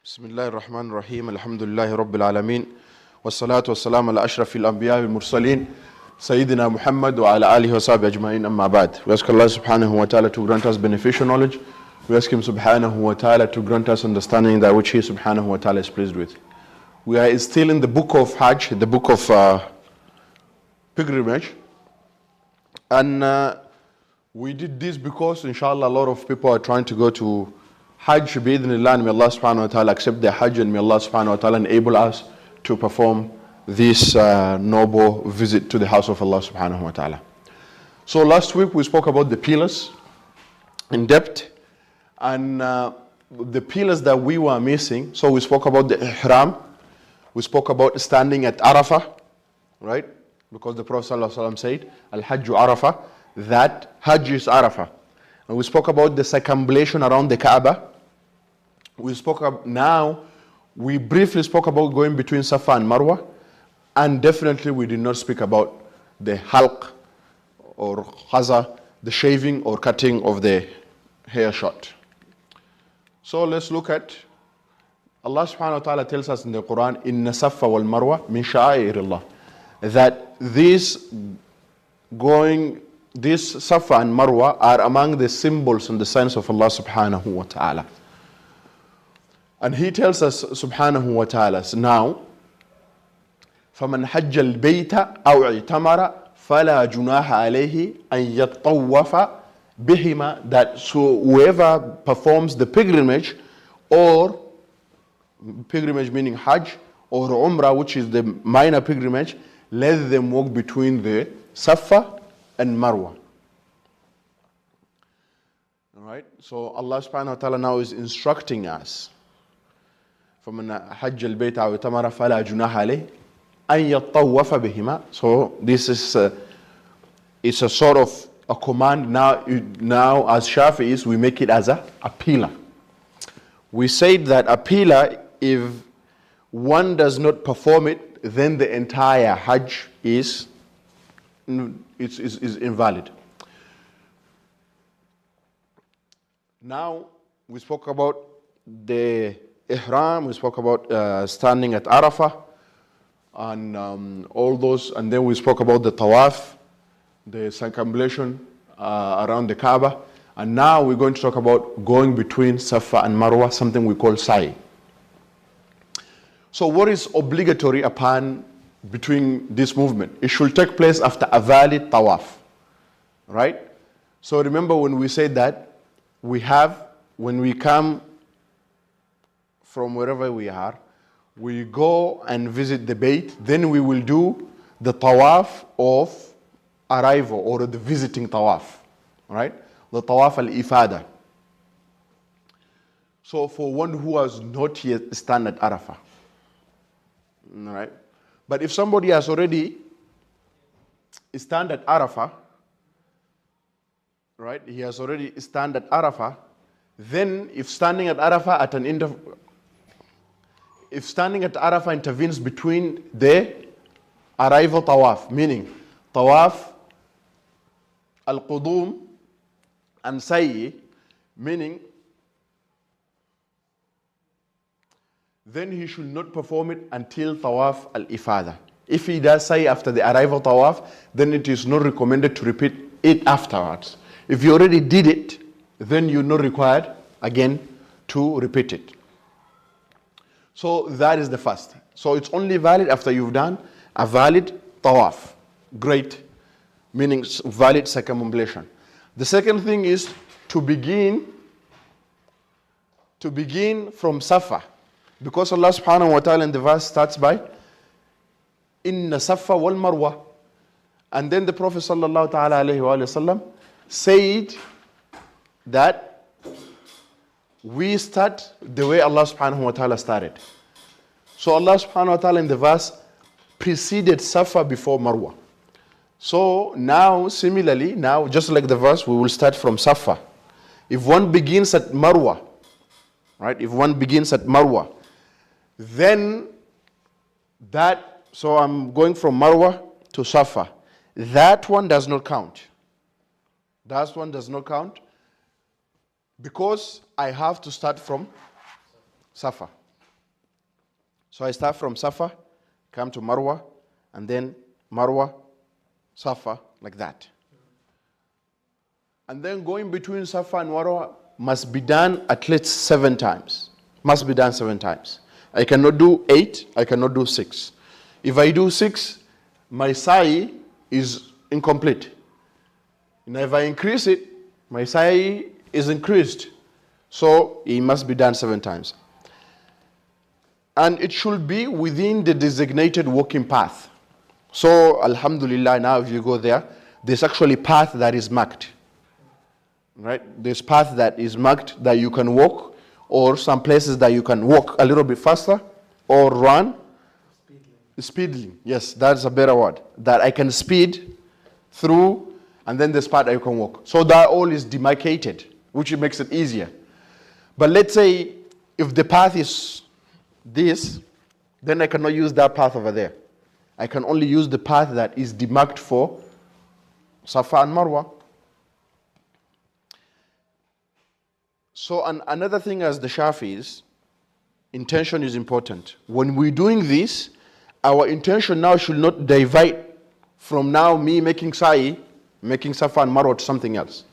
بسم الله الرحمن الرحيم الحمد لله رب العالمين والصلاة والسلام على أشرف الأنبياء والمرسلين سيدنا محمد وعلى آله وصحبه أجمعين أما بعد. We ask Allah subhanahu wa ta'ala to grant us beneficial knowledge. We ask Him subhanahu wa ta'ala to grant us understanding that which He subhanahu wa ta'ala is pleased with. We are still in the book of Hajj, the book of pilgrimage. And we did this because inshallah a lot of people are trying to go to Hajj bi'idhnillah, and may Allah subhanahu wa ta'ala accept their Hajj, and may Allah subhanahu wa ta'ala enable us to perform this noble visit to the house of Allah subhanahu wa ta'ala. So last week we spoke about the pillars in depth, and the pillars that we were missing. So we spoke about the ihram, we spoke about standing at Arafah, right? Because the Prophet sallallahu alaihi wasallam said, Al-Hajju Arafah, that Hajj is Arafah. And we spoke about the circumambulation around the Kaaba. We briefly spoke about going between Safa and Marwa, and definitely we did not speak about the halq or khaza, the shaving or cutting of the hair short. So let's look at Allah subhanahu wa ta'ala tells us in the Quran, Inna Safa wal Marwa min sha'airillah, that this Safa and Marwa are among the symbols and the signs of Allah subhanahu wa ta'ala. And He tells us subhanahu wa ta'ala now, فَمَنْ حَجَّ الْبَيْتَ أَوْ اعْتَمَرَ فَلَا جُنَاحَ عَلَيْهِ أَنْ يَطَّوَّفَ بِهِمَا, that so whoever performs the pilgrimage, or pilgrimage meaning Hajj, or Umrah, which is the minor pilgrimage, let them walk between the Safa and Marwa. Alright, so Allah subhanahu wa ta'ala now is instructing us. فَمَنْ حَجَّ الْبَيْتَ أَوْ اعْتَمَرَ فَلَا جُنَاحَ عَلَيْهِ أَنْ يَطَّوَّفَ بِهِمَا. So this is it's a sort of a command. Now as Shafi'is, we make it as a pillar. We said that a pillar, if one does not perform it, then the entire Hajj is invalid. Now we spoke about the ihram, we spoke about standing at Arafah, and all those, and then we spoke about the tawaf, the circumambulation around the Kaaba, and now we're going to talk about going between Safa and Marwa, something we call sa'i. So what is obligatory upon between this movement? It should take place after a valid tawaf, right? So remember when we said that when we come from wherever we are, we go and visit the Bayt, then we will do the tawaf of arrival, or the visiting tawaf, right? The tawaf al-ifada. So for one who has not yet stand at Arafah, right? But if somebody has already stand at Arafah, right? He has already stand at Arafah. Then, if standing at Arafah intervenes between the arrival tawaf, meaning tawaf al-qudum and sa'i, meaning then he should not perform it until tawaf al-ifada. If he does say after the arrival tawaf, then it is not recommended to repeat it afterwards. If you already did it, then you're not required again to repeat it. So that is the first. So it's only valid after you've done a valid tawaf. Great, meaning valid circumambulation. The second thing is to begin from Safa. Because Allah subhanahu wa ta'ala in the verse starts by Inna Safa wal Marwa. And then the Prophet sallallahu ta'ala alayhi wa sallam said that we start the way Allah subhanahu wa ta'ala started. So Allah subhanahu wa ta'ala in the verse preceded Safa before Marwa. So now similarly, now just like the verse, we will start from Safa. If one begins at Marwa, right? If one begins at Marwa, then so I'm going from Marwa to Safa. That one does not count. That one does not count because I have to start from Safa. So I start from Safa, come to Marwa, and then Marwa, Safa, like that. And then going between Safa and Marwa must be done at least 7 times. Must be done 7 times. I cannot do 8, I cannot do 6. If I do 6, my sa'i is incomplete. And if I increase it, my sa'i is increased. So it must be done 7 times. And it should be within the designated walking path. So alhamdulillah, now if you go there, there's actually path that is marked. Right? There's path that is marked that you can walk, or some places that you can walk a little bit faster or run. Speedily. Yes, that's a better word. That I can speed through, and then there's part that you can walk. So that all is demarcated, which makes it easier. But let's say if the path is this, then I cannot use that path over there. I can only use the path that is demarked for Safa and Marwa. So another thing as the Shafis, intention is important. When we're doing this, our intention now should not divide from now me making sa'i, making Safa and Marwa to something else.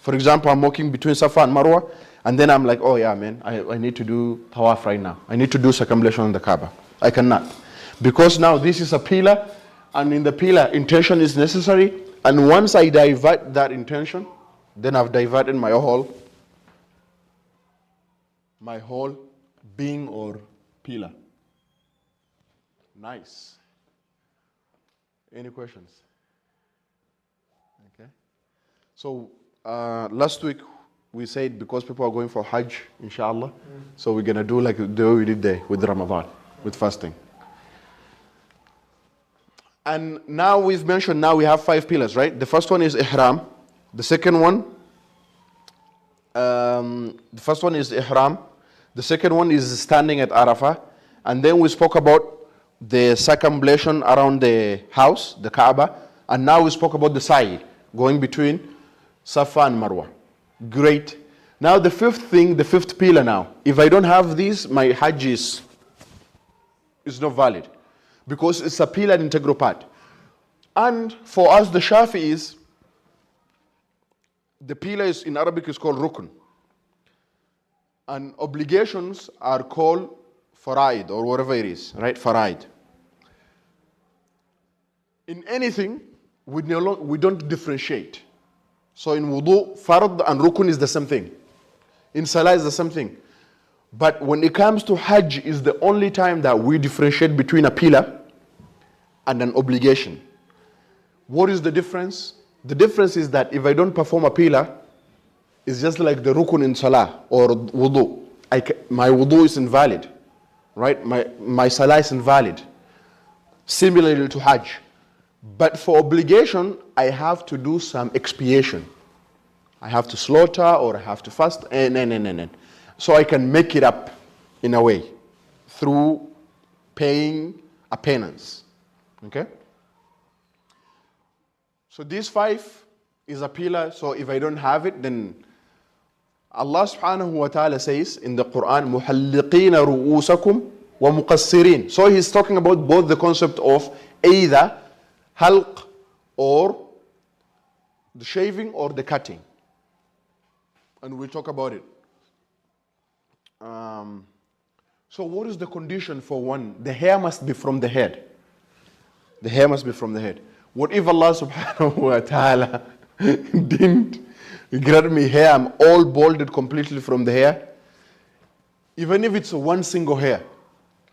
For example, I'm walking between Safa and Marwa, and then I'm like, oh yeah, man, I need to do tawaf right now. I need to do circumambulation on the Kaaba. I cannot. Because now this is a pillar, and in the pillar, intention is necessary. And once I divert that intention, then I've diverted my whole being or pillar. Nice. Any questions? Okay. So last week we said because people are going for Hajj, inshallah, so we're going to do like the way we did there with Ramadan, with fasting. And now we've mentioned, now we have 5 pillars, right? The first one is Ihram. The second one, the first one is Ihram. The second one is standing at Arafah. And then we spoke about the circumambulation around the house, the Kaaba. And now we spoke about the sa'i, going between Safa and Marwa. Great. Now the fifth thing, the fifth pillar now. If I don't have these, my Hajj is not valid. Because it's a pillar and integral part. And for us, the Shafi'is, the pillar is, in Arabic is called rukn. And obligations are called faraid, or whatever it is, right? Faraid. In anything, we don't differentiate. So in wudu, fard and rukn is the same thing. In salah is the same thing. But when it comes to Hajj, is the only time that we differentiate between a pillar and an obligation. What is the difference? The difference is that if I don't perform a pillar, it's just like the rukun in salah or wudu. My wudu is invalid, right? My salah is invalid. Similarly to Hajj. But for obligation, I have to do some expiation. I have to slaughter or I have to fast, and. So I can make it up in a way through paying a penance. Okay? So these 5 is a pillar. So if I don't have it, then Allah subhanahu wa ta'ala says in the Quran, مُحَلِّقِينَ رُؤُوسَكُمْ وَمُقَصِّرِينَ. So he's talking about both the concept of either halq or the shaving or the cutting. And we'll talk about it. So what is the condition for one? The hair must be from the head. The hair must be from the head. What if Allah subhanahu wa ta'ala didn't grant me hair, I'm all balded completely from the hair? Even if it's one single hair.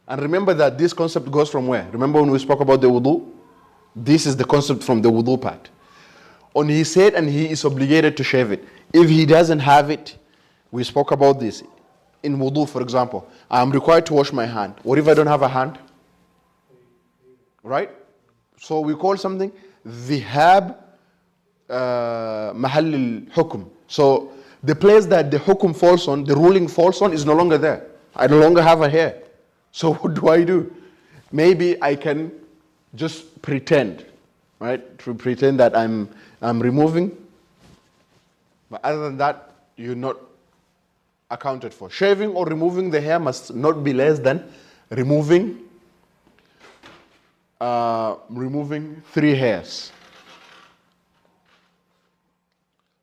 And remember that this concept goes from where? Remember when we spoke about the wudu? This is the concept from the wudu part. On his head, and he is obligated to shave it. If he doesn't have it, we spoke about this. In wudu, for example, I'm required to wash my hand. What if I don't have a hand? Right? So we call something dhihab mahall al-hukm. So the place that the hukum falls on, the ruling falls on, is no longer there. I no longer have a hair. So what do I do? Maybe I can just pretend, right? To pretend that I'm removing. But other than that, you're not accounted for. Shaving or removing the hair must not be less than removing 3 hairs.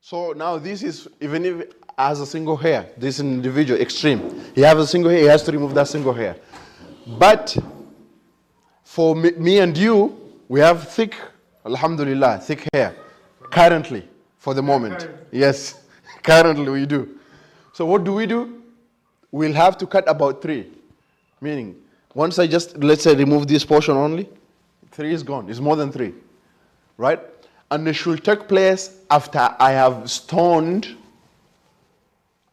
So now this is, even if it has a single hair, this individual, extreme, he has a single hair, he has to remove that single hair. But for me and you, we have thick, alhamdulillah, thick hair, currently, for the moment. Yes, currently we do. So what do? We'll have to cut about 3. Meaning, once I just, let's say, remove this portion only, 3 is gone. It's more than 3. Right? And it should take place after I have stoned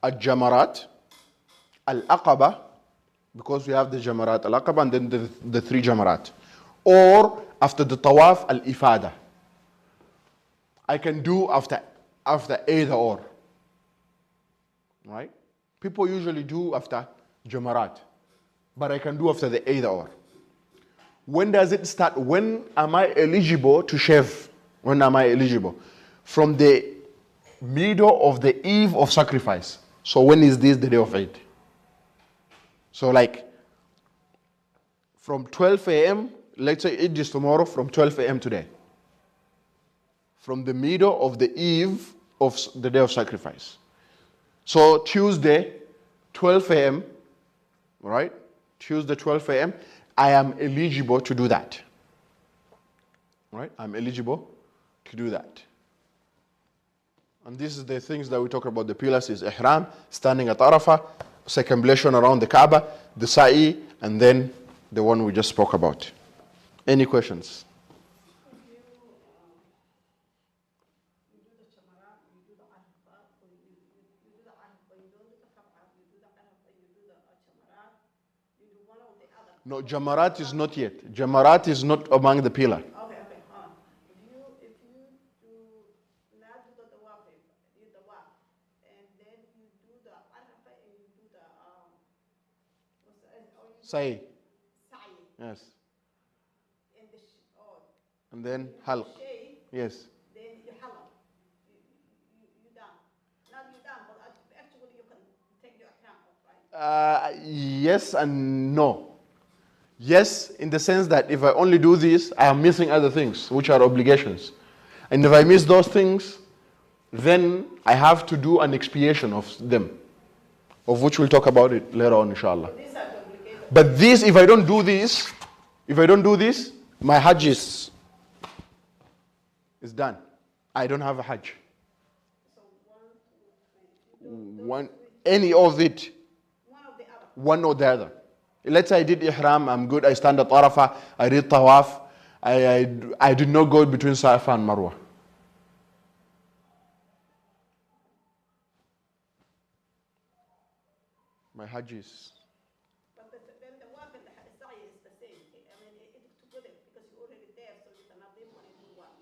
al-Jamarat, al-Aqaba, because we have the Jamarat al-Aqaba and then the 3 Jamarat. Or after the Tawaf al-Ifada. I can do after either or. Right? People usually do after Jamarat. But I can do after the either or. When does it start? When am I eligible to shave? When am I eligible? From the middle of the eve of sacrifice. So when is this the day of Eid? So like from 12 a.m., let's say Eid is tomorrow, from 12 a.m. today. From the middle of the eve of the day of sacrifice. So Tuesday, 12 a.m., right? Tuesday, 12 a.m., I am eligible to do that. Right? I'm eligible to do that. And this is the things that we talk about. The pillars is Ihram, standing at Arafah, circumambulation around the Kaaba, the Sa'i, and then the one we just spoke about. Any questions? No, Jamarat is not yet. Jamarat is not among the pillar. Okay. If you do not do the tawaf, you tawaf, and then you do the Arafah and you do the Sa'i. Yes. And then halq. Yes. Then you halq. You done. Not you done, but actually you can take your ihram off, right? Yes and no. Yes, in the sense that if I only do this, I am missing other things, which are obligations. And if I miss those things, then I have to do an expiation of them, of which we'll talk about it later on, inshallah. But this, if I don't do this, my hajj is done. I don't have a hajj. So Any of it. One or the other. Let's say I did ihram, I'm good, I stand at Arafah, I did tawaf, I did not go between Safa and Marwa. My hajj is... But then the tawaf and the sa'i is the same. I mean, it's together because you're already there, so you cannot leave one and do one.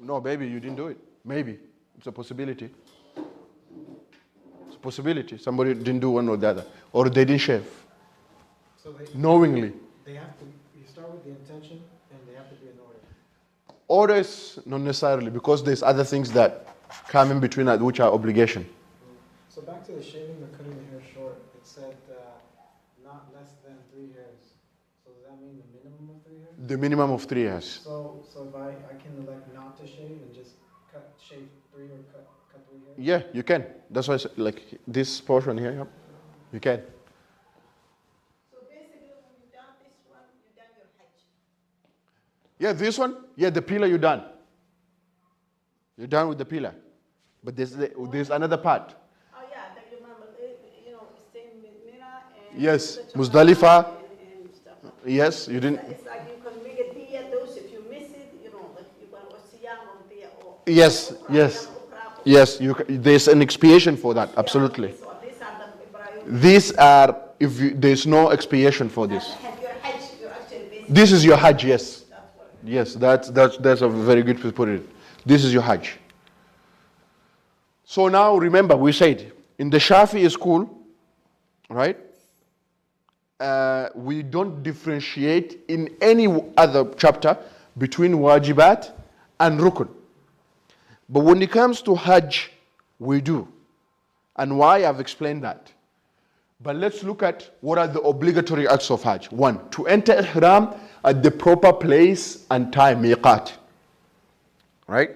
No, baby, you didn't do it. Maybe. It's a possibility. It's a possibility. Somebody didn't do one or the other. Or they didn't shave. So knowingly. They have to, you start with the intention and they have to be in order. Order is not necessarily, because there's other things that come in between that which are obligation. So back to the shaving or cutting the hair short, it said not less than 3 hairs. So does that mean the minimum of 3 hairs? The minimum of 3 hairs. So if I can elect not to shave and just shave 3 or cut 3 hairs? Yeah, you can. That's why I said, like this portion here, yeah, you can. Yeah, this one. Yeah, the pillar you're done. You're done with the pillar. But there's another part. Oh yeah, that you remember, staying in Mina and... Yes, Muzdalifah. And stuff. Yes, you didn't... It's like you can make a diya, those if you miss it, like you can, or siyam or diya, or... Yes, there's an expiation for that, absolutely. So These are, there's no expiation for this. This is your hajj, yes. Yes, that's a very good way to put it. This is your hajj. So now remember, we said in the Shafi'i school, right? We don't differentiate in any other chapter between wajibat and rukun. But when it comes to hajj, we do. And why? I've explained that. But let's look at what are the obligatory acts of Hajj. 1, to enter Ihram at the proper place and time, miqat. Right?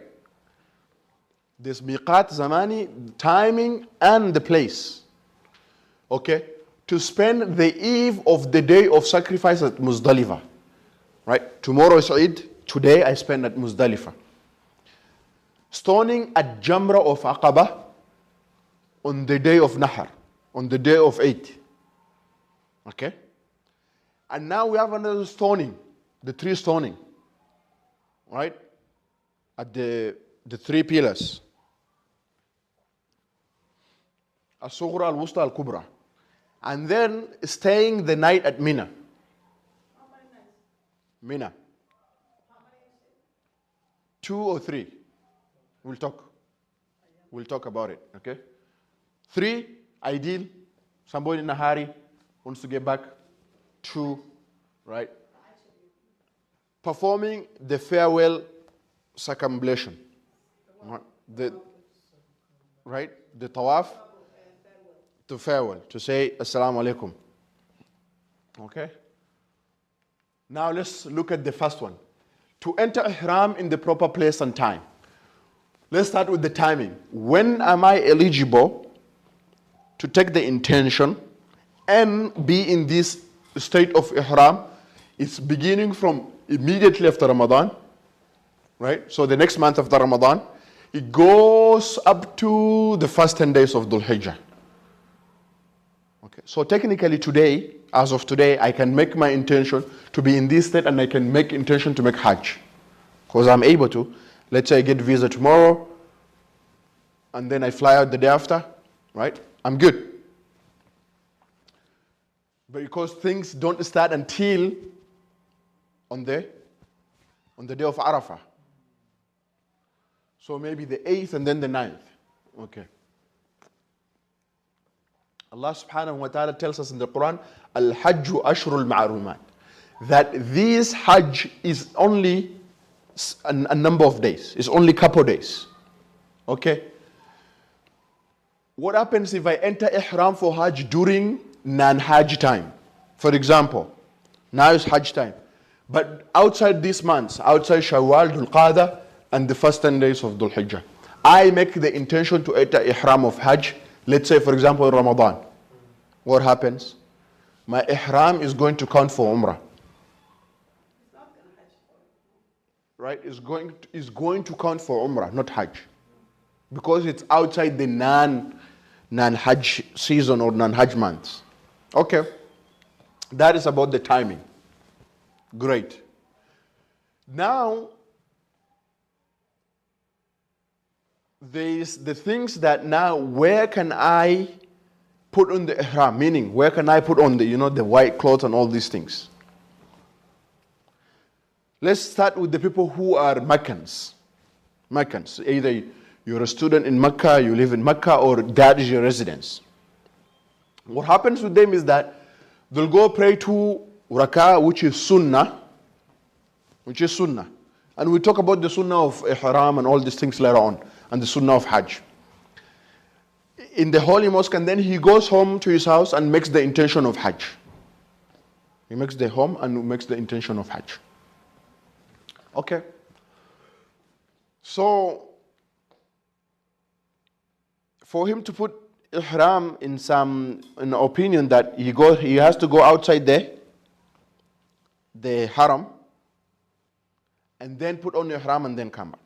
This miqat, zamani, timing and the place. Okay? To spend the eve of the day of sacrifice at Muzdalifah. Right? Tomorrow is Eid. Today I spend at Muzdalifah. Stoning at Jamra of Aqaba on the day of Nahar, on the day of Eid. Okay? And now we have another stoning, the 3 stoning. Right? At the 3 pillars. Al-Sughra, Al-Wusta, Al-Kubra. And then staying the night at Mina. How many nights? Mina. How many is it? 2 or 3. We'll talk. We'll talk about it, okay? 3, ideal. Somebody in a hurry wants to get back. 2, right? Performing the farewell circumambulation. Right? The tawaf. To farewell. To say Assalamu alaikum. Okay? Now let's look at the first one. To enter Ihram in the proper place and time. Let's start with the timing. When am I eligible to take the intention and be in this state of Ihram? It's beginning from immediately after Ramadan, right? So the next month after Ramadan, it goes up to the first 10 days of Dhul Hijjah. Okay, so technically today, as of today, I can make my intention to be in this state and I can make intention to make Hajj. Because I'm able to. Let's say I get visa tomorrow and then I fly out the day after, right? I'm good. But because things don't start until on the day of Arafah. So maybe the 8th and then the 9th. Okay. Allah subhanahu wa ta'ala tells us in the Quran, Al-Hajju Ashrul Ma'rumat, that this Hajj is only a number of days. It's only a couple days. Okay? What happens if I enter Ihram for Hajj during non-Hajj time? For example, now is Hajj time. But outside these months, outside Shawwal, Dhul Qa'dah, and the first 10 days of Dhul Hijjah, I make the intention to enter Ihram of Hajj, let's say for example Ramadan. What happens? My Ihram is going to count for Umrah. It's not going to Hajj for it. Right? It's going to count for Umrah, not Hajj. Because it's outside the non-Hajj season or non-Hajj months. Okay. That is about the timing. Great. Now, there's the things that now, where can I put on the ihram? Meaning, where can I put on the white cloth and all these things? Let's start with the people who are Meccans. Meccans. Either you're a student in Mecca, you live in Mecca, or that is your residence. What happens with them is that they'll go pray 2 rak'ah, which is sunnah. And we talk about the sunnah of ihram and all these things later on, and the sunnah of Hajj. In the holy mosque, and then he goes home to his house and makes the intention of Hajj. He makes the home and makes the intention of Hajj. Okay. So, for him to put ihram in an opinion that he has to go outside the haram, and then put on ihram and then come back.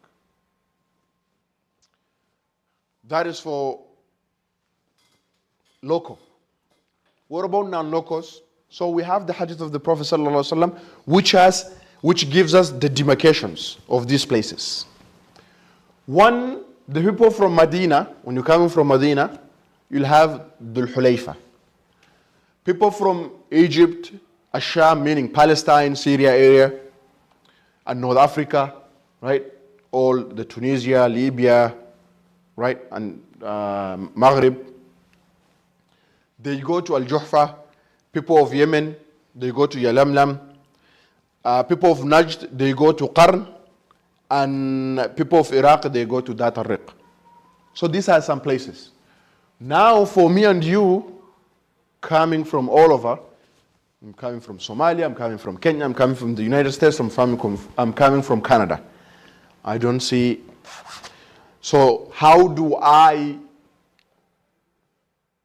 That is for local. What about non-locals? So we have the hadith of the Prophet ﷺ, which gives us the demarcations of these places. One, the people from Medina, when you're coming from Medina, you'll have Dhul Hulayfa. People from Egypt, Asham, meaning Palestine, Syria area, and North Africa, right? All the Tunisia, Libya, right? And Maghrib. They go to Al-Juhfa. People of Yemen, they go to Yalamlam. People of Najd, they go to Qarn. And people of Iraq, they go to Dat al-Riq. So these are some places. Now for me and you, coming from all over. I'm coming from Somalia, I'm coming from Kenya, I'm coming from the United States, I'm coming from Canada. I don't see. So how do I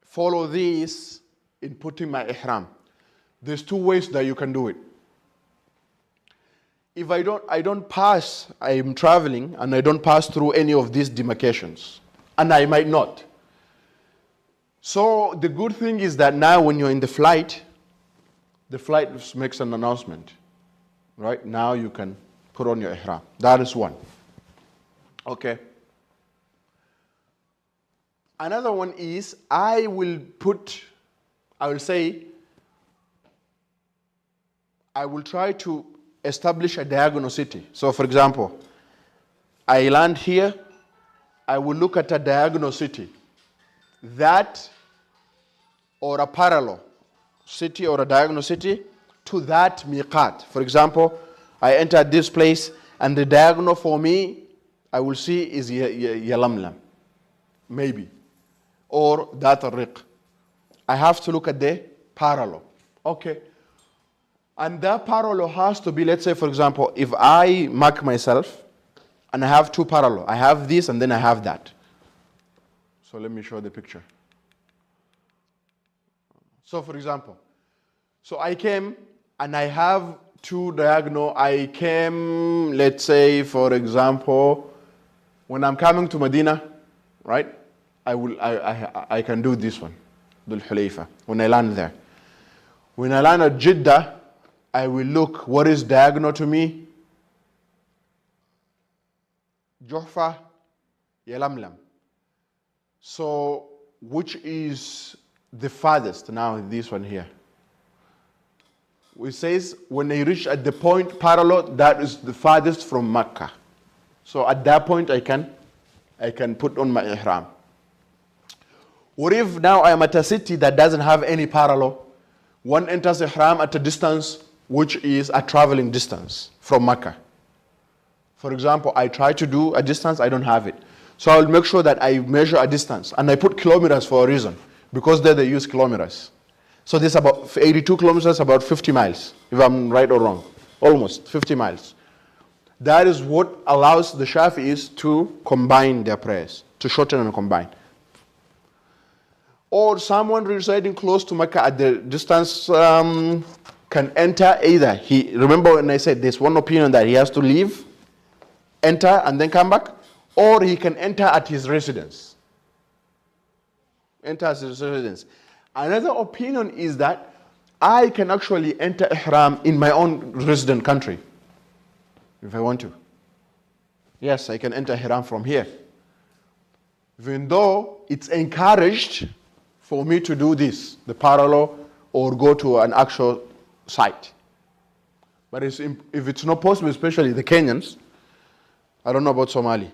follow this in putting my ihram? There's two ways that you can do it. If I don't pass, I'm traveling and I don't pass through any of these demarcations, and I might not. So the good thing is that now when you're in the flight makes an announcement. Right? Now you can put on your ihram. That is one. Okay. Another one is I will try to establish a diagonal city. So for example, I land here, I will look at a diagonal city. That or a parallel city or a diagonal city to that miqat. For example, I enter this place and the diagonal for me, I will see is Yalamlam, maybe, or that Riq. I have to look at the parallel. Okay. And that parallel has to be, let's say, for example, if I mark myself and I have two parallel, I have this and then I have that. So let me show the picture. So for example, so I came and I have two diagonal. I came, let's say, for example, when I'm coming to Medina, right? I can do this one, Dhul Hulayfa, when I land there. When I land at Jeddah, I will look what is diagonal to me. Juhfa, Yalamlam. So which is the farthest? Now this one here. It says when they reach at the point parallel, that is the farthest from Mecca. So at that point I can put on my ihram. What if now I am at a city that doesn't have any parallel? One enters ihram at a distance which is a traveling distance from Mecca. For example, I try to do a distance, I don't have it. So I'll make sure that I measure a distance, and I put kilometers for a reason, because there they use kilometers. So this is about 82 kilometers, about 50 miles, if I'm right or wrong, almost 50 miles. That is what allows the Shafi'is to combine their prayers, to shorten and combine. Or someone residing close to Mecca at the distance can enter either. Remember when I said there's one opinion that he has to leave, enter and then come back, or he can enter at his residence. Enter at his residence. Another opinion is that I can actually enter ihram in my own resident country if I want to. Yes, I can enter ihram from here. Even though it's encouraged for me to do this, the parallel, or go to an actual site. But if it's not possible, especially the Kenyans, I don't know about Somali,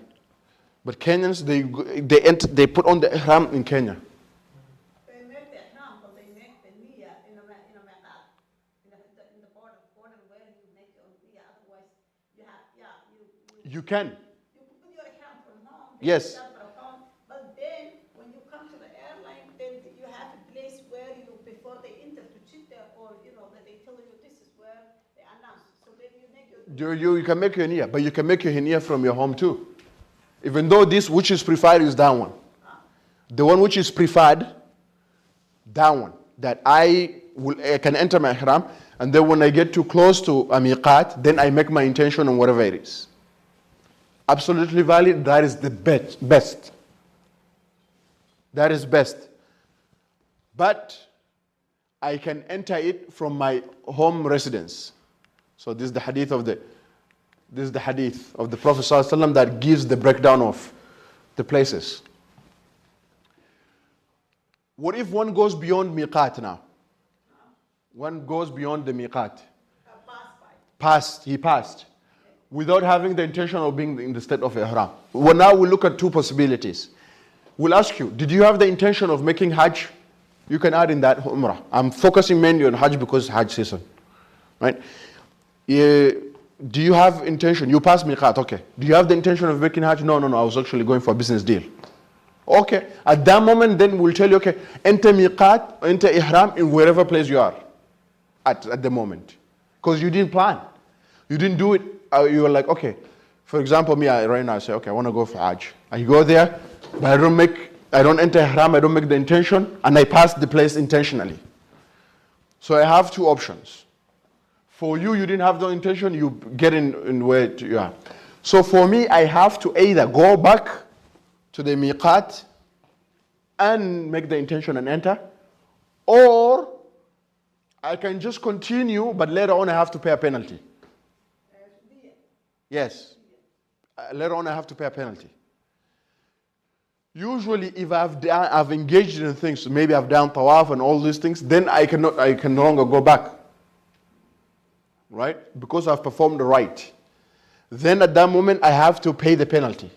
but Kenyans, they put on the ihram in Kenya. They make the ihram, but they make the niyyah in the miqat, in the border where you make your niyyah. Otherwise, You can. You put your ihram from home. Yes. From home, but then when you come to the airline, then you have a place where you, before they enter to sit there, or that they tell you this is where they announce. So then you make your. You can make your niyyah, but you can make your niyyah from your home too. Even though this which is preferred is that one. The one which is preferred, that one. That I can enter my ihram, and then when I get too close to a miqat, then I make my intention on whatever it is. Absolutely valid, that is the best. That is best. But I can enter it from my home residence. So this is the hadith of the Prophet ﷺ that gives the breakdown of the places. What if one goes beyond miqat now? One goes beyond the miqat. He passed. Without having the intention of being in the state of ihram. Well, now we look at two possibilities. We'll ask you, did you have the intention of making hajj? You can add in that umrah. I'm focusing mainly on hajj because it's hajj season. Right? Do you have intention? You passed miqat, okay. Do you have the intention of making hajj? No, I was actually going for a business deal. Okay, at that moment, then we'll tell you, okay, enter miqat, enter ihram in wherever place you are at the moment. Because you didn't plan. You didn't do it. You were like, okay, for example, me, right now, I say, okay, I want to go for Hajj. I go there, but I don't enter ihram, I don't make the intention, and I pass the place intentionally. So I have two options. For you, you didn't have the intention, you get in where you are. So for me, I have to either go back to the miqat and make the intention and enter, or I can just continue, but later on I have to pay a penalty. Yes. Later on I have to pay a penalty. Usually if I've engaged in things, maybe I've done tawaf and all these things, then I can no longer go back. Right? Because I've performed the rite. Then at that moment I have to pay the penalty.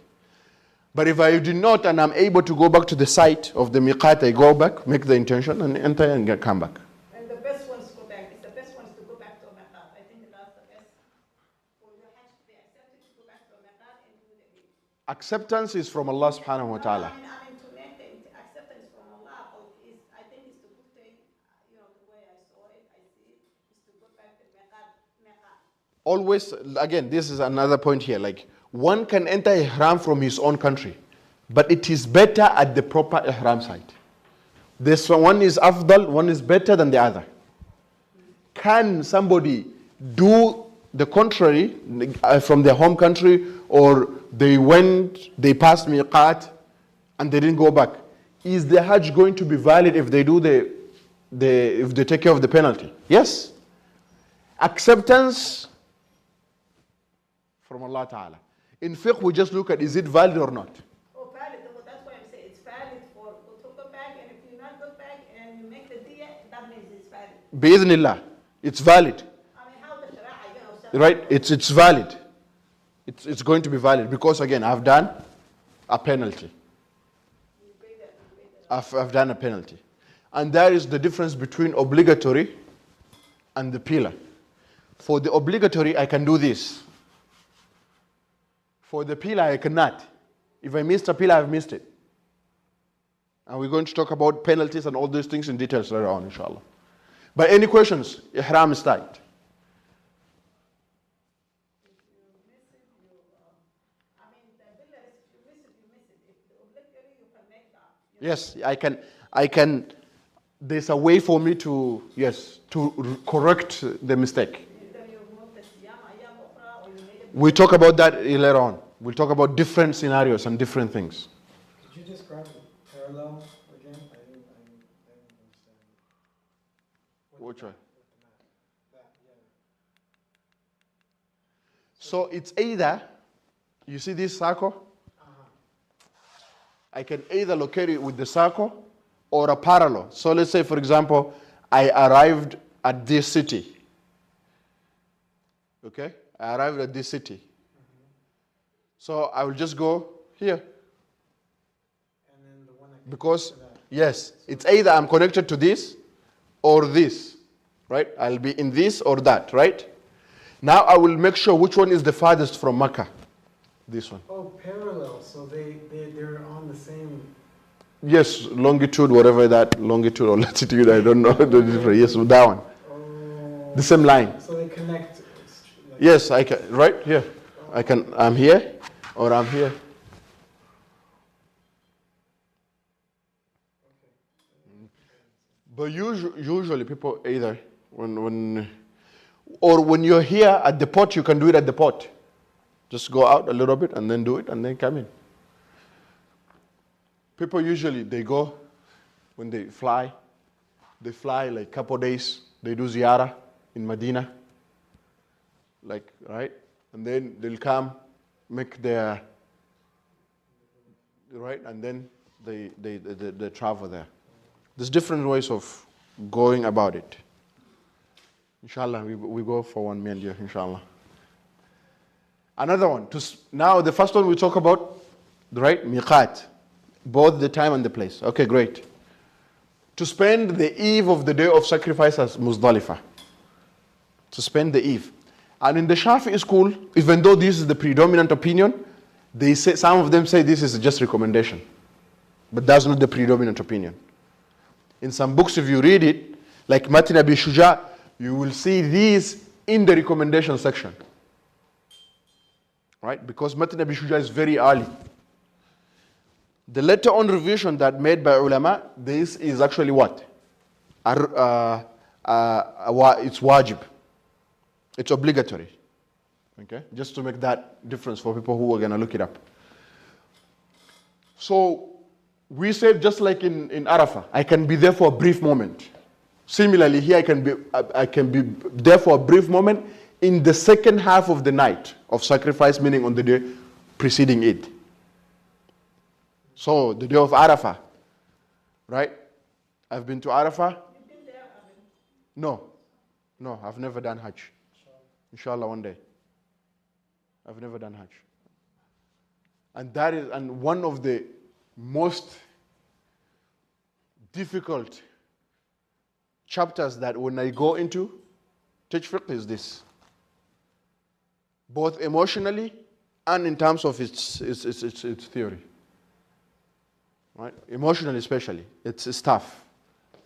But if I do not and I'm able to go back to the site of the miqat, I go back, make the intention and enter and come back. And the best ones go back. It's the best ones to go back to miqat. I think that's the best. For your Hajj to be accepted, to go back to miqat and do the deed. Acceptance is from Allah subhanahu wa ta'ala. I mean, to make the acceptance from Allah, I think it's the good thing, the way I saw it, I see it, is to go back to miqat. Always, again, this is another point here, like, one can enter ihram from his own country, but it is better at the proper ihram site. This one is afdal, one is better than the other. Can somebody do the contrary from their home country, or they passed miqat and they didn't go back? Is the Hajj going to be valid if they do if they take care of the penalty? Yes. Acceptance from Allah Ta'ala. In fiqh, we just look at, is it valid or not? Oh, valid. That's why I'm saying it's valid to go back, and if you not go back and you make the diya, that means it's valid. Bi'idhnillah, it's valid. I mean, how the Sharia, Right? It's valid. It's going to be valid because, again, I've done a penalty. I've done a penalty. And that is the difference between obligatory and the pillar. For the obligatory, I can do this. For the pillar, I cannot. If I missed a pillar, I've missed it. And we're going to talk about penalties and all these things in details later on, inshallah. But any questions? Ihram is tight. Yes, I can. There's a way for me to correct the mistake. We talk about that later on. We'll talk about different scenarios and different things. Could you describe the parallel again? I didn't understand. Which one? That, yeah. So it's either, you see this circle? I can either locate it with the circle or a parallel. So let's say, for example, I arrived at this city. Okay? I arrived at this city. So I will just go here. And then the one because, yes, it's either I'm connected to this or this. Right? I'll be in this or that, right? Now I will make sure which one is the farthest from Mecca. This one. Oh, parallel. So they're on the same. Yes, longitude, whatever that, longitude or latitude, I don't know the difference. Yes, that one. Oh. The same line. So they connect. Yes, I can, right here. I'm here or I'm here. But usually people either, when you're here at the port, you can do it at the port. Just go out a little bit and then do it and then come in. People usually, they go, when they fly like a couple days, they do ziyarah in Medina. Like, right? And then they'll come, make their, right? And then they travel there. There's different ways of going about it. Inshallah, we go for 1 million, inshallah. Another one. Now, the first one we talk about, right? Miqat. Both the time and the place. Okay, great. To spend the eve of the day of sacrifice as Muzdalifah. To spend the eve. And in the Shafi'i school, even though this is the predominant opinion, they say, some of them say this is just recommendation. but that's not the predominant opinion. In some books, if you read it, like Matin Abi Shuja, you will see these in the recommendation section. Right? Because Matin Abi Shuja is very early. The later on revision that made by ulama, this is actually what? It's wajib. It's obligatory. Okay? Just to make that difference for people who are going to look it up. So, we said just like in Arafah, I can be there for a brief moment. Similarly, here I can be there for a brief moment in the second half of the night of sacrifice, meaning on the day preceding it. So, the day of Arafah, right? I've been to Arafah. You've been there, Amin? No, I've never done Hajj. Inshallah, one day. I've never done Hajj. And one of the most difficult chapters that when I go into teach fiqh is this. Both emotionally and in terms of its theory. Right? Emotionally especially. It's tough.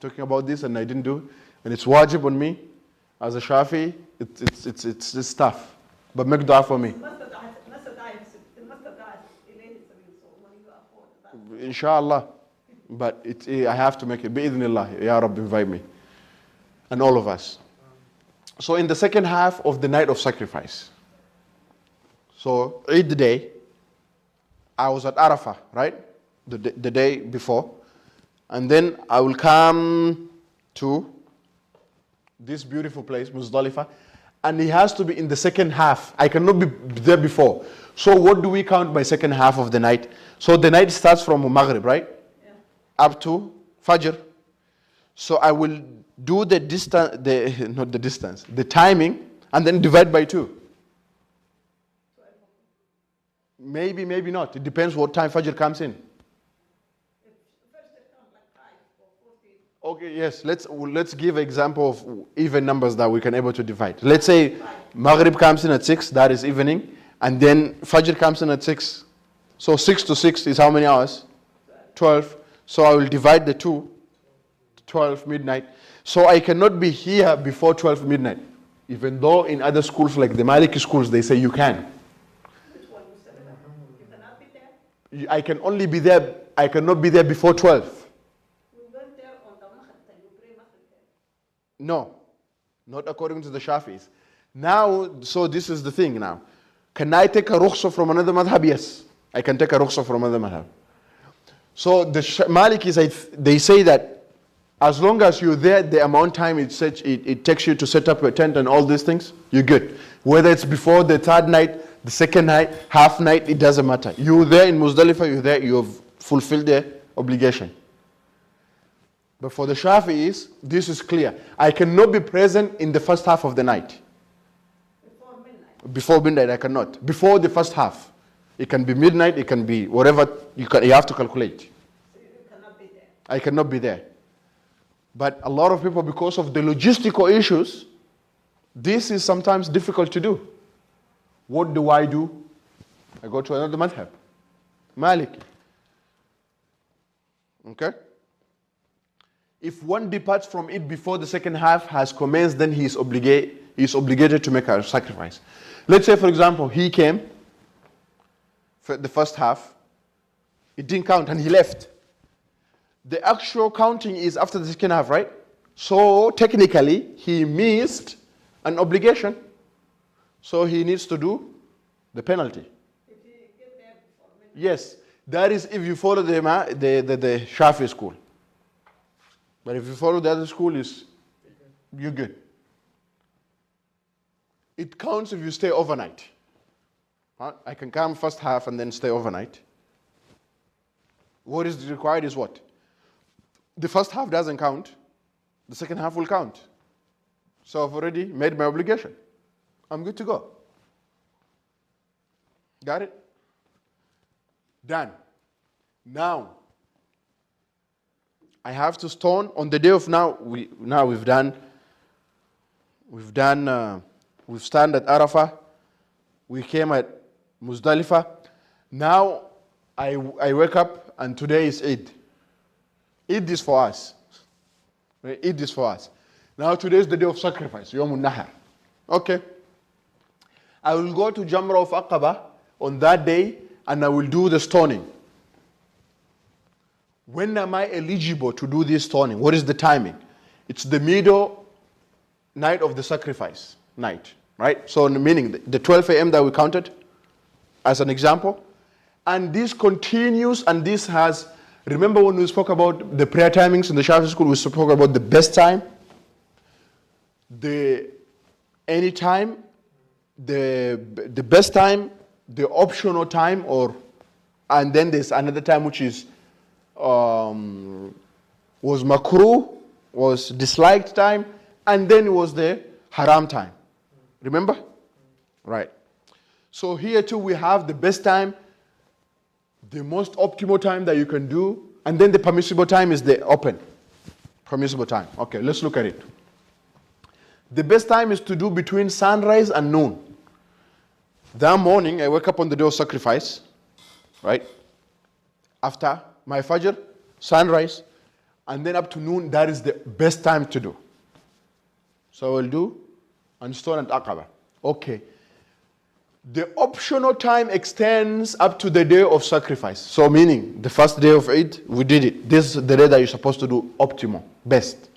Talking about this and I didn't do, and it's wajib on me as a Shafi'i, it's tough. But make dua for me. Inshallah. But I have to make it. Bi-idhnillah. Ya Rabbi, invite me. And all of us. So in the second half of the night of sacrifice. So Eid day, I was at Arafah, right? The day before. And then I will come to this beautiful place, Muzdalifah. And it has to be in the second half. I cannot be there before. So what do we count by second half of the night? So the night starts from Maghrib, right? Yeah. Up to Fajr. So I will do the distance, the timing, and then divide by 2. Maybe not. It depends what time Fajr comes in. Okay, yes. Let's give an example of even numbers that we can able to divide. Let's say Maghrib comes in at 6, that is evening, and then Fajr comes in at 6. So 6 to 6 is how many hours? 12. So I will divide the 2, 12 midnight. So I cannot be here before 12 midnight. Even though in other schools like the Maliki schools, they say you can. Which one? You cannot be there? I can only be there, I cannot be there before 12. We went there on the Maghrib time. You pray Maghrib there. No, not according to the Shafi'is. Now, so this is the thing now. Can I take a rukhsah from another madhab? Yes, I can take a rukhsah from another madhab. So the Malikis, they say that as long as you're there, the amount of time it takes you to set up your tent and all these things, you're good. Whether it's before the third night, the second night, half night, it doesn't matter. You're there in Muzdalifah, you're there, you have fulfilled the obligation. But for the Shafi'is, this is clear. I cannot be present in the first half of the night. Before midnight. Before midnight, I cannot. Before the first half. It can be midnight, it can be whatever, you have to calculate. So you cannot be there. I cannot be there. But a lot of people, because of the logistical issues, this is sometimes difficult to do. What do? I go to another madhab. Maliki. Okay? If one departs from it before the second half has commenced, then he is obligated to make a sacrifice. Let's say, for example, he came for the first half, it didn't count and he left. The actual counting is after the second half, right? So technically, he missed an obligation. So he needs to do the penalty. If you get there before midnight. Yes, that is if you follow the Shafi school. But if you follow the other school, you're good. It counts if you stay overnight. I can come first half and then stay overnight. What is required is what? The first half doesn't count. The second half will count. So I've already made my obligation. I'm good to go. Got it? Done. Now, I have to stone on the day of now. We've stand at Arafah. We came at Muzdalifah. Now I wake up and today is Eid. Eat this for us. Eat this for us. Now today is the day of sacrifice, Yawmun Nahar. Okay. I will go to Jamra of Aqaba on that day and I will do the stoning. When am I eligible to do this stoning? What is the timing? It's the middle night of the sacrifice night, right? So meaning the 12 a.m. that we counted as an example. And this continues, and this has, remember when we spoke about the prayer timings in the Shafi'i school, we spoke about the best time, the any time, the best time, the optional time, and then there's another time which is was makruh, was disliked time, and then it was the haram time. Remember? Right. So here too we have the best time, the most optimal time that you can do, and then the permissible time is the open. Permissible time. Okay, let's look at it. The best time is to do between sunrise and noon. That morning, I wake up on the day of sacrifice, right? After my fajr, sunrise, and then up to noon, that is the best time to do. So I will do and stone at Aqaba. Okay. The optional time extends up to the day of sacrifice. So meaning, the first day of Eid, we did it. This is the day that you're supposed to do optimal, best.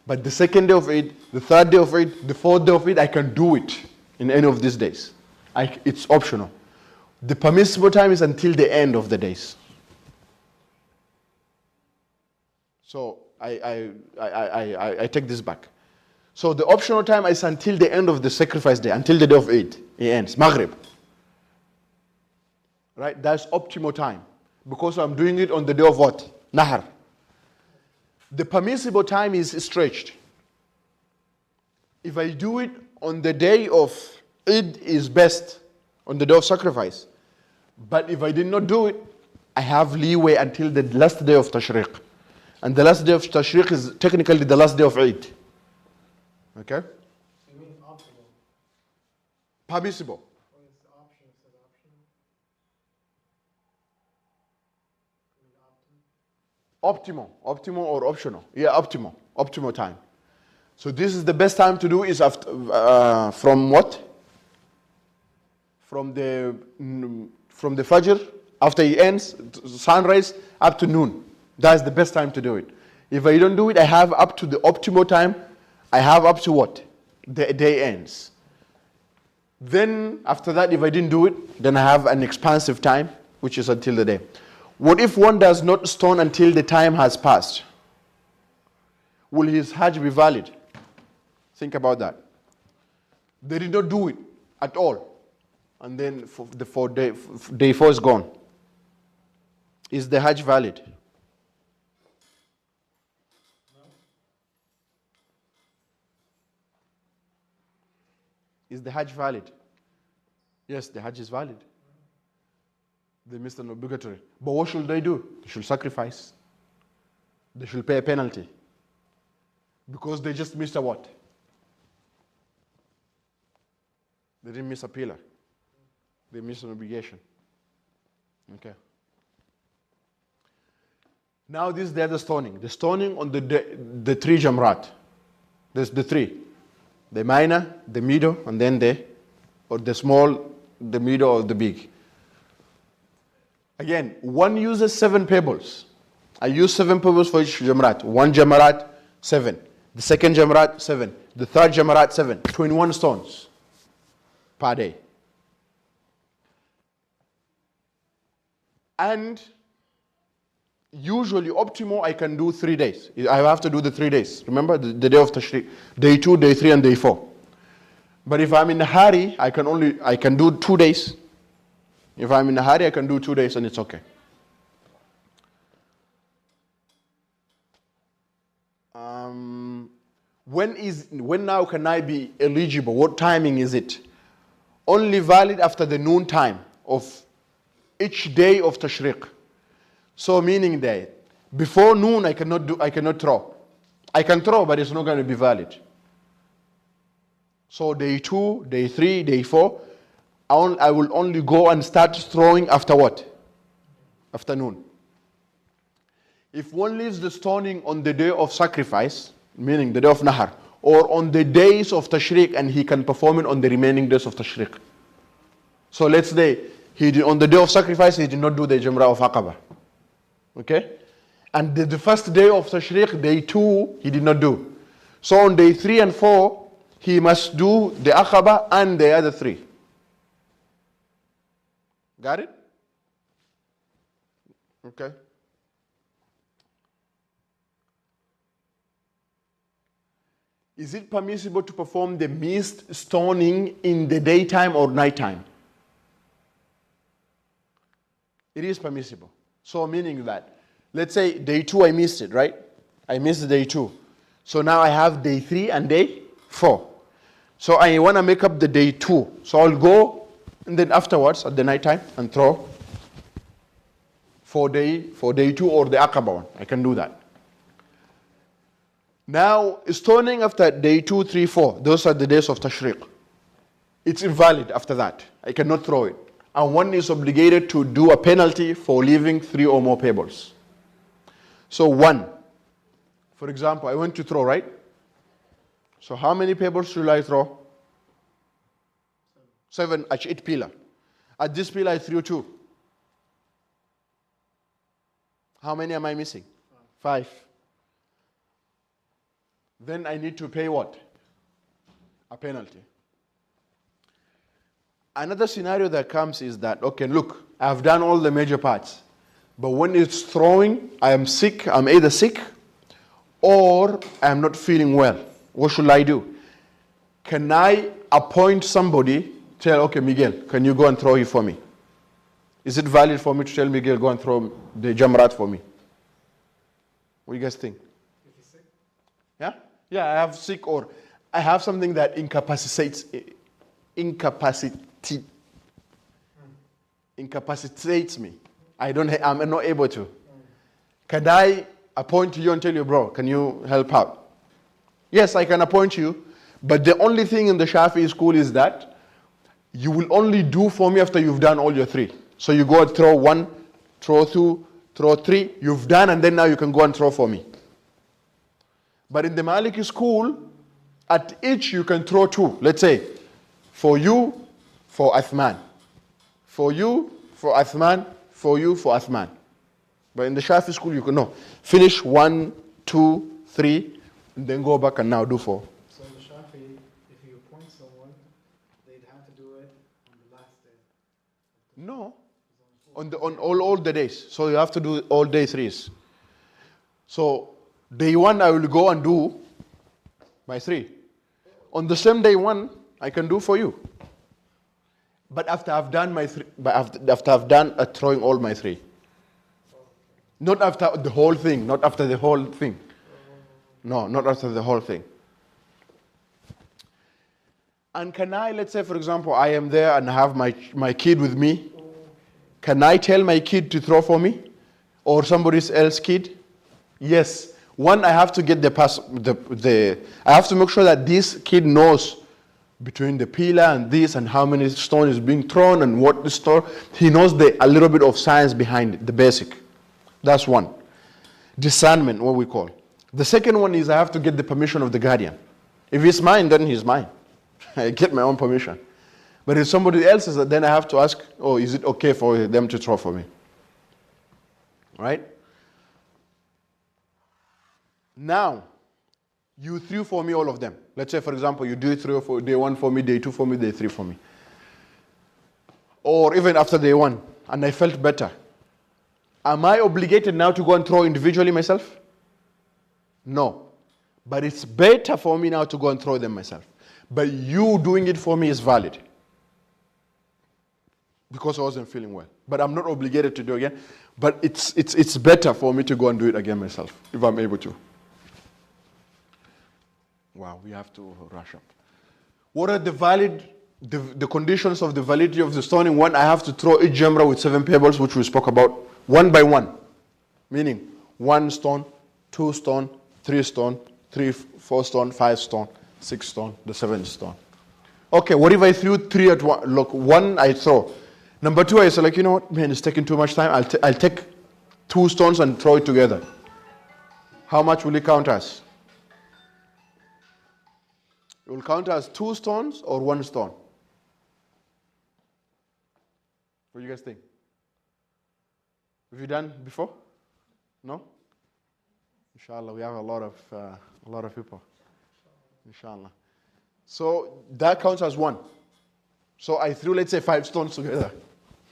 But the second day of Eid, the third day of Eid, the fourth day of Eid, I can do it in any of these days. It's optional. The permissible time is until the end of the days. So I take this back. So the optional time is until the end of the sacrifice day, until the day of Eid. It ends, Maghrib. Right? That's optimal time. Because I'm doing it on the day of what? Nahar. The permissible time is stretched. If I do it on the day of Eid is best, on the day of sacrifice. But if I did not do it, I have leeway until the last day of Tashriq. And the last day of Tashriq is technically the last day of Eid. Okay? So you mean optimal? Permissible. When it's the option, it says optional? You mean optimal? Optimal or optional? Yeah, optimal. Optimal time. So this is the best time to do is after, from what? From the Fajr, after it ends, sunrise, up to noon. That's the best time to do it. If I don't do it, I have up to the optimal time. I have up to what? The day ends. Then, after that, if I didn't do it, then I have an expansive time, which is until the day. What if one does not stone until the time has passed? Will his Hajj be valid? Think about that. They did not do it at all. And then day 4 is gone. Is the Hajj valid? Is the Hajj valid? Yes, the Hajj is valid. They missed an obligatory. But what should they do? They should sacrifice. They should pay a penalty. Because they just missed a what? They didn't miss a pillar. They missed an obligation. Okay. Now this is the other stoning. The stoning on the three jamrat. There's the three. The minor, the middle, and then the small, the middle, or the big. Again, one uses 7 pebbles. I use 7 pebbles for each jamrat. One jamrat, 7. The second jamrat, 7. The third jamrat, 7. 21 stones per day. And usually, optimal, I can do 3 days. I have to do the 3 days. Remember, the day of Tashriq. Day 2, day 3, and day 4. But if I'm in a hurry, I can do 2 days. If I'm in a hurry, I can do 2 days, and it's okay. When now can I be eligible? What timing is it? Only valid after the noon time of each day of Tashriq. So meaning that before noon I cannot throw. I can throw, but it's not going to be valid. So day 2, day 3, day 4, I will only go and start throwing after what? After noon. If one leaves the stoning on the day of sacrifice, meaning the day of Nahar, or on the days of Tashriq, and he can perform it on the remaining days of Tashriq. So let's say on the day of sacrifice, he did not do the Jamrah of Aqaba. Okay? And the first day of Tashriq, day 2, he did not do. So on day 3 and 4, he must do the Aqaba and the other 3. Got it? Okay. Is it permissible to perform the missed stoning in the daytime or nighttime? It is permissible. So meaning that, let's say day 2 I missed it, right? I missed day 2. So now I have day 3 and day 4. So I want to make up the day 2. So I'll go and then afterwards at the nighttime and throw for day 2 or the Aqaba one. I can do that. Now, stoning after day 2, 3, 4, those are the days of Tashriq. It's invalid after that. I cannot throw it. And one is obligated to do a penalty for leaving 3 or more pebbles. So 1, for example, I went to throw, right? So how many pebbles should I throw? 7 at each pillar. At this pillar I threw 2. How many am I missing? 5. Then I need to pay what? A penalty. Another scenario that comes is that, okay, look, I've done all the major parts. But when it's throwing, I am sick, I'm either sick or I'm not feeling well. What should I do? Can I appoint somebody, tell, okay, Miguel, can you go and throw it for me? Is it valid for me to tell Miguel, go and throw the Jamrat for me? What do you guys think? If he's sick? Yeah? Yeah, I have sick or I have something that incapacitates me. I'm not able to. Can I appoint you and tell you, bro, can you help out? Yes, I can appoint you, but the only thing in the Shafi'i school is that you will only do for me after you've done all your 3. So you go and throw 1, throw 2, throw 3, you've done, and then now you can go and throw for me. But in the Maliki school, at each you can throw 2. Let's say, for you, for Athman. For you, for Athman. For you, for Athman. But in the Shafi school, you can finish 1, 2, 3, and then go back and now do 4. So in the Shafi, if you appoint someone, they'd have to do it on the last day. No. On all the days. So you have to do all day 3s. So day 1 I will go and do my 3. On the same day 1 I can do for you. But after I've done my 3, after I've done throwing all my 3. Not after the whole thing, not after the whole thing. No, not after the whole thing. And can I, let's say for example, I am there and I have my kid with me. Can I tell my kid to throw for me? Or somebody else's kid? Yes. 1, I have to get I have to make sure that this kid knows between the pillar and this and how many stones is being thrown and what the store. He knows a little bit of science behind it, the basic. That's 1. Discernment, what we call. The second one is I have to get the permission of the guardian. If it's mine, then he's mine. I get my own permission. But if somebody else's, then I have to ask, is it okay for them to throw for me? Right? Now, you threw for me all of them. Let's say, for example, you do 3 for day 1 for me, day 2 for me, day 3 for me. Or even after day 1, and I felt better. Am I obligated now to go and throw individually myself? No. But it's better for me now to go and throw them myself. But you doing it for me is valid. Because I wasn't feeling well. But I'm not obligated to do it again. But it's better for me to go and do it again myself, if I'm able to. Wow, we have to rush up. What are the conditions of the validity of the stoning? 1, I have to throw each jamra with 7 pebbles, which we spoke about, 1 by 1. Meaning 1 stone, 2 stone, 3 stone, 3, 4 stone, 5 stone, 6 stone, the 7th stone. Okay, what if I threw 3 at one? Look, 1 I throw. Number 2, I say, you know what, man, it's taking too much time. I'll take 2 stones and throw it together. how much will it count as? It will count as 2 stones or 1 stone. What do you guys think? Have you done before? No? Inshallah, we have a lot of people. Inshallah. So that counts as 1. So I threw, let's say, 5 stones together.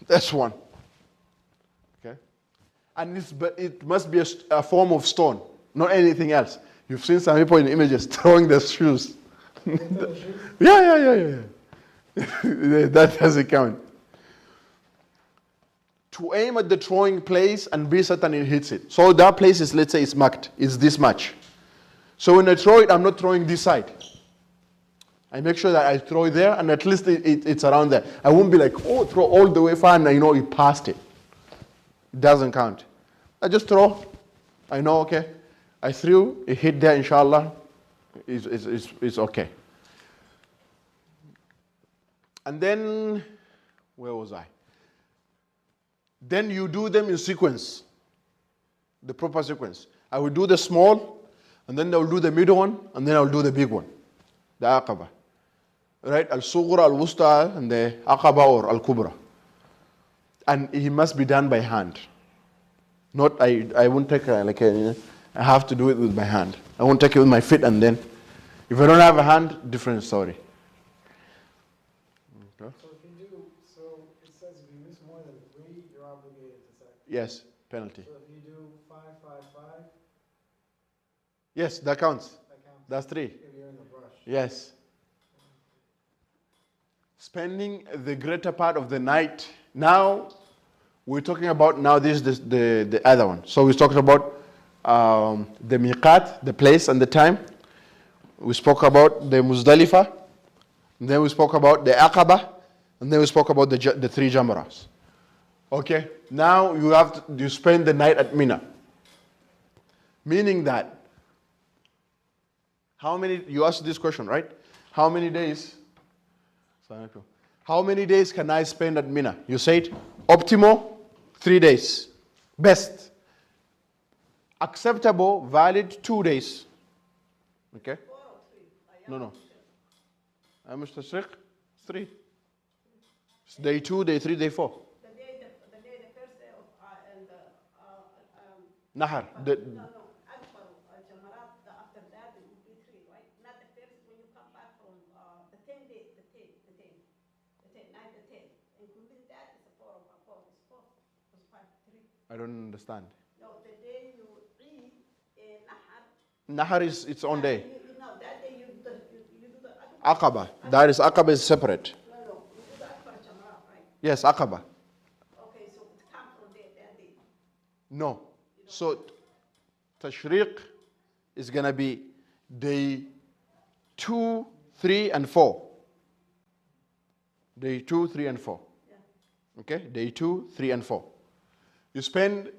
That's 1. Okay? And it must be a form of stone, not anything else. You've seen some people in images throwing their shoes. Yeah. That doesn't count. To aim at the throwing place and be certain it hits it. So that place is, let's say, it's marked. It's this much. So when I throw it, I'm not throwing this side. I make sure that I throw it there, and at least it's around there. I won't be like, oh, throw all the way far, and I know you passed it. It doesn't count. I just throw. I know, okay. I threw, it hit there, inshallah. It's okay. And then, where was I? Then you do them in sequence, the proper sequence. I will do the small, and then I will do the middle one, and then I will do the big one, the aqaba. Right? Al-Sughra, Al-Wusta, and the aqaba or Al-Kubra. And it must be done by hand. Not, I won't take I have to do it with my hand. I won't take it with my feet, and then, if I don't have a hand, different story. Okay. So it says if you miss more than 3, you're obligated to sacrifice. Yes, penalty. So if you do 5, 5, 5. Yes, that counts. That counts. That's 3. If you're in the brush. Yes. Spending the greater part of the night. Now, we're talking about, now this is the other one. So we're talking about the miqat, the place and the time. We spoke about the Muzdalifah. And then we spoke about the Aqaba. And then we spoke about the 3 Jamras. Okay, now you spend the night at Mina. Meaning that, you asked this question, right? How many days can I spend at Mina? You said, optimal, 3 days. Best. Acceptable, valid, 2 days. Okay? No. I'm Mustashriq, 3. It's day 2, day 3, day 4. The first day of Nahar. Akbar Jamarat, after that it will be 3, right? Not the first when you come back from the 10 day, the 10, night the 10. Including that is a 4 of 4, it's 4, it's 5, 3. I don't understand. No, the day you eat Nahar Nahar. is its own day. That day you do the Aqaba. Aqaba is separate. No, you do the Akbar Jamarat, right? Yes, Aqaba. Okay, so it comes from there, that day. No. So, Tashriq is going to be day 2, 3, and 4. Day 2, 3, and 4. Yeah. Okay? Day 2, 3, and 4. You spend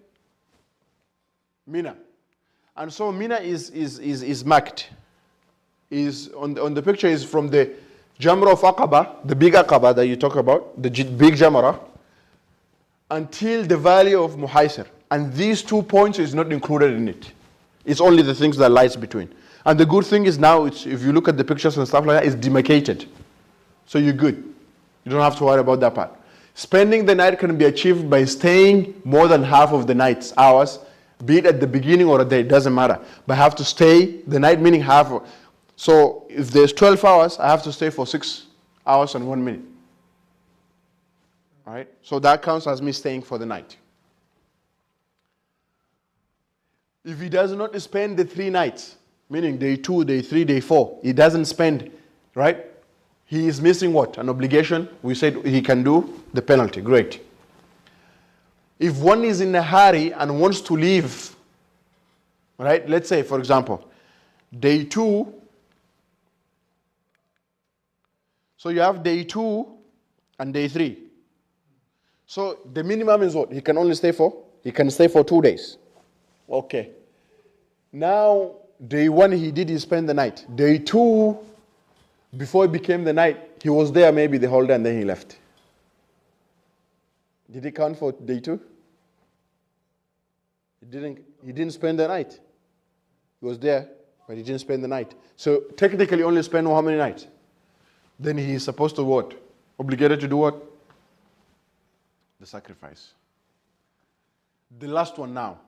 Mina. And so Mina is marked. Is on the picture is from the Jamra of Aqaba, the big Aqaba that you talk about, the big Jamra, until the valley of Muhaisir. And these 2 points is not included in it. It's only the things that lies between. And the good thing is now, if you look at the pictures and stuff like that, it's demarcated. So you're good. You don't have to worry about that part. Spending the night can be achieved by staying more than half of the night's hours, be it at the beginning or at the end, it doesn't matter. But I have to stay the night, meaning half. So if there's 12 hours, I have to stay for 6 hours and 1 minute. All right? So that counts as me staying for the night. If he does not spend the 3 nights, meaning day 2, day 3, day 4, he doesn't spend, right? He is missing what? An obligation. We said he can do the penalty. Great. If one is in a hurry and wants to leave, right? Let's say, for example, day 2. So you have day 2 and day 3. So the minimum is what? He can stay for 2 days. Okay. Now, day 1 he spent the night. Day 2, before it became the night, he was there maybe the whole day and then he left. Did he count for day 2? He didn't spend the night. He was there, but he didn't spend the night. So technically only spend how many nights? Then he is supposed to what? Obligated to do what? The sacrifice. The last one now.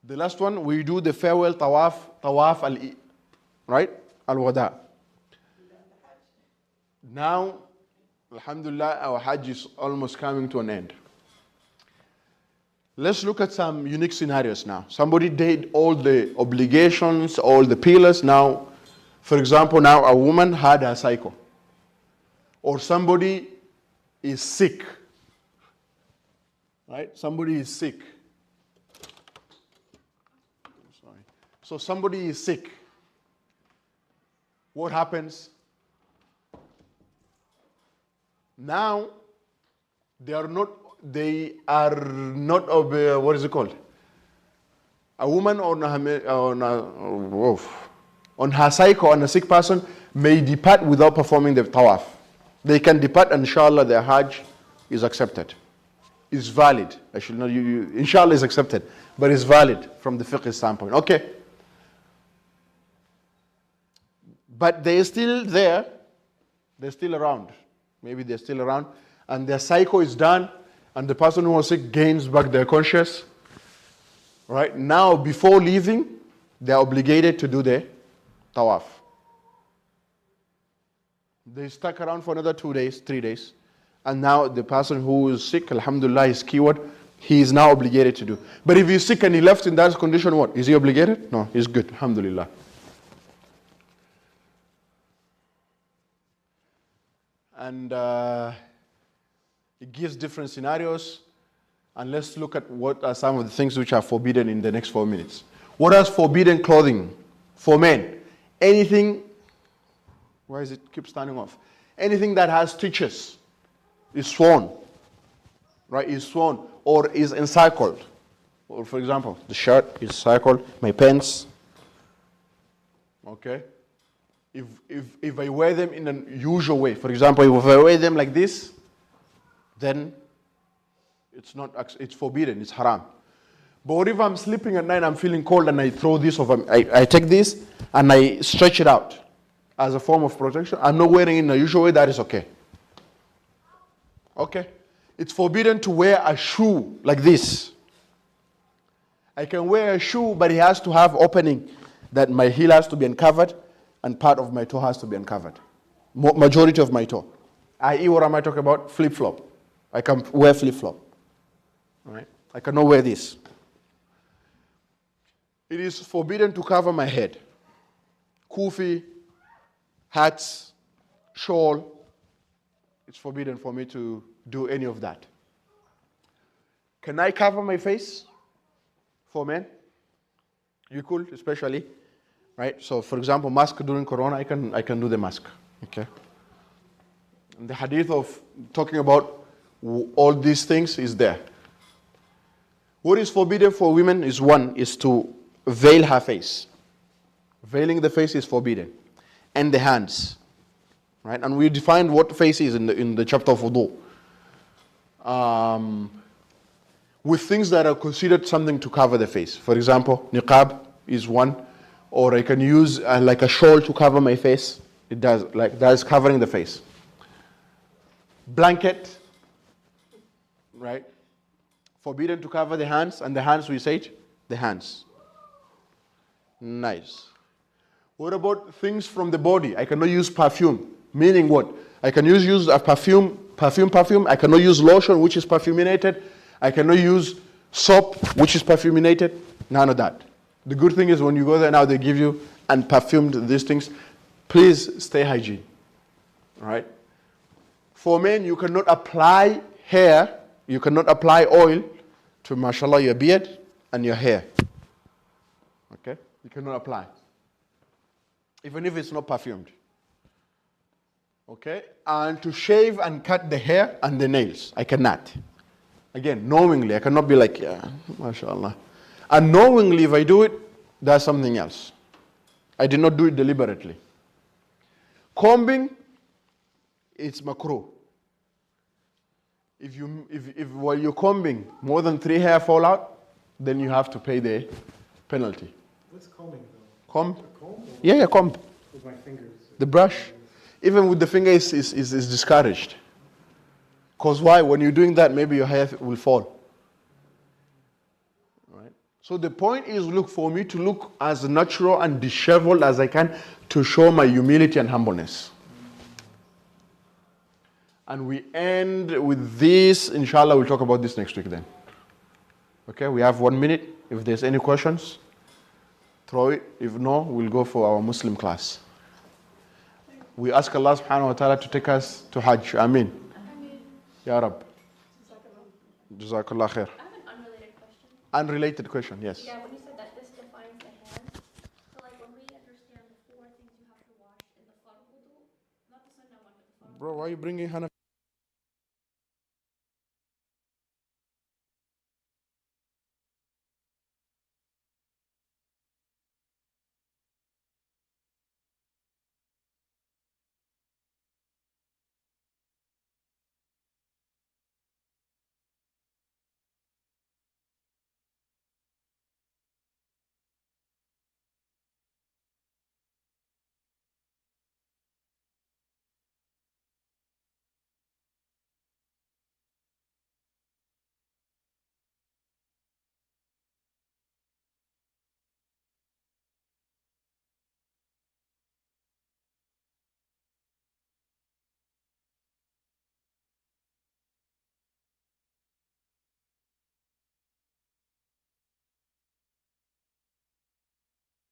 The last one, we do the farewell tawaf right? Al-wada. Now, alhamdulillah, our Hajj is almost coming to an end. Let's look at some unique scenarios now. Somebody did all the obligations, all the pillars. Now, for example, now a woman had a cycle. Or somebody is sick. Right? Somebody is sick. Sorry. So somebody is sick. What happens? Now, they are not of what is it called? A woman on her cycle, on a sick person, may depart without performing the tawaf. They can depart, and inshallah their Hajj is accepted. Is valid. I should not inshallah is accepted, but it's valid from the fiqh standpoint. Okay. But they're still there. They're still around. Maybe they're still around, and their cycle is done, and the person who was sick gains back their conscious. Right now, before leaving, they are obligated to do the tawaf. They stuck around for another 2 days, 3 days, and now the person who is sick, alhamdulillah, is cured. He is now obligated to do. But if he's sick and he left in that condition, what? Is he obligated? No, he's good, alhamdulillah. And it gives different scenarios. And let's look at what are some of the things which are forbidden in the next 4 minutes. What is forbidden clothing for men? Anything, why is it keep standing off? Anything that has stitches is sworn, right? Is sworn or is encircled. Or for example, the shirt is circled, my pants. Okay. If I wear them in an usual way, for example, if I wear them like this, then it's forbidden, it's haram. But what if I'm sleeping at night, I'm feeling cold, and I throw this over, I take this and I stretch it out as a form of protection? I'm not wearing it in a usual way, that is okay. Okay. It's forbidden to wear a shoe like this. I can wear a shoe, but it has to have opening, that my heel has to be uncovered and part of my toe has to be uncovered. Majority of my toe. I.e., what am I talking about? Flip-flop. I can wear flip-flop. Right? I cannot wear this. It is forbidden to cover my head. Kufi, hats, shawl. It's forbidden for me to do any of that. Can I cover my face for men? You could, especially. Right? So, for example, mask during Corona, I can do the mask. Okay? And the hadith of talking about all these things is there. What is forbidden for women is to veil her face. Veiling the face is forbidden. And the hands. Right? And we defined what face is in the chapter of wudu. With things that are considered something to cover the face. For example, niqab is one. Or I can use like a shawl to cover my face. It does, like that is covering the face. Blanket, right? Forbidden to cover the hands, and the hands we say the hands. Nice. What about things from the body? I cannot use perfume. Meaning what? I can use a perfume. I cannot use lotion, which is perfuminated. I cannot use soap, which is perfuminated. None of that. The good thing is when you go there now, they give you unperfumed these things. Please stay hygiene. All right? For men, you cannot apply hair, you cannot apply oil to, mashallah, your beard and your hair. Okay? You cannot apply. Even if it's not perfumed. Okay? And to shave and cut the hair and the nails, I cannot. Again, knowingly, I cannot be like, yeah, mashallah. Unknowingly, if I do it, that's something else. I did not do it deliberately. Combing, it's makruh. If while you're combing, more than 3 hair fall out, then you have to pay the penalty. What's combing though? Comb? A comb? Or Yeah, comb. with my fingers. The brush. Even with the finger is discouraged. Because why? When you're doing that, maybe your hair will fall. Right? So the point is, look, for me to look as natural and disheveled as I can to show my humility and humbleness. And we end with this. Inshallah, we'll talk about this next week then. Okay, we have 1 minute. If there's any questions, throw it. If no, we'll go for our Muslim class. We ask Allah subhanahu wa ta'ala to take us to Hajj. Ameen. Ya Rab. Jazakallah khair. I have an unrelated question. Unrelated question, yes. Yeah, when you said that this defines the hand, so like when we understand the 4 things you have to wash in the farz wudu, not the sunnah one, but the farz. Bro, why are you bringing Hannah?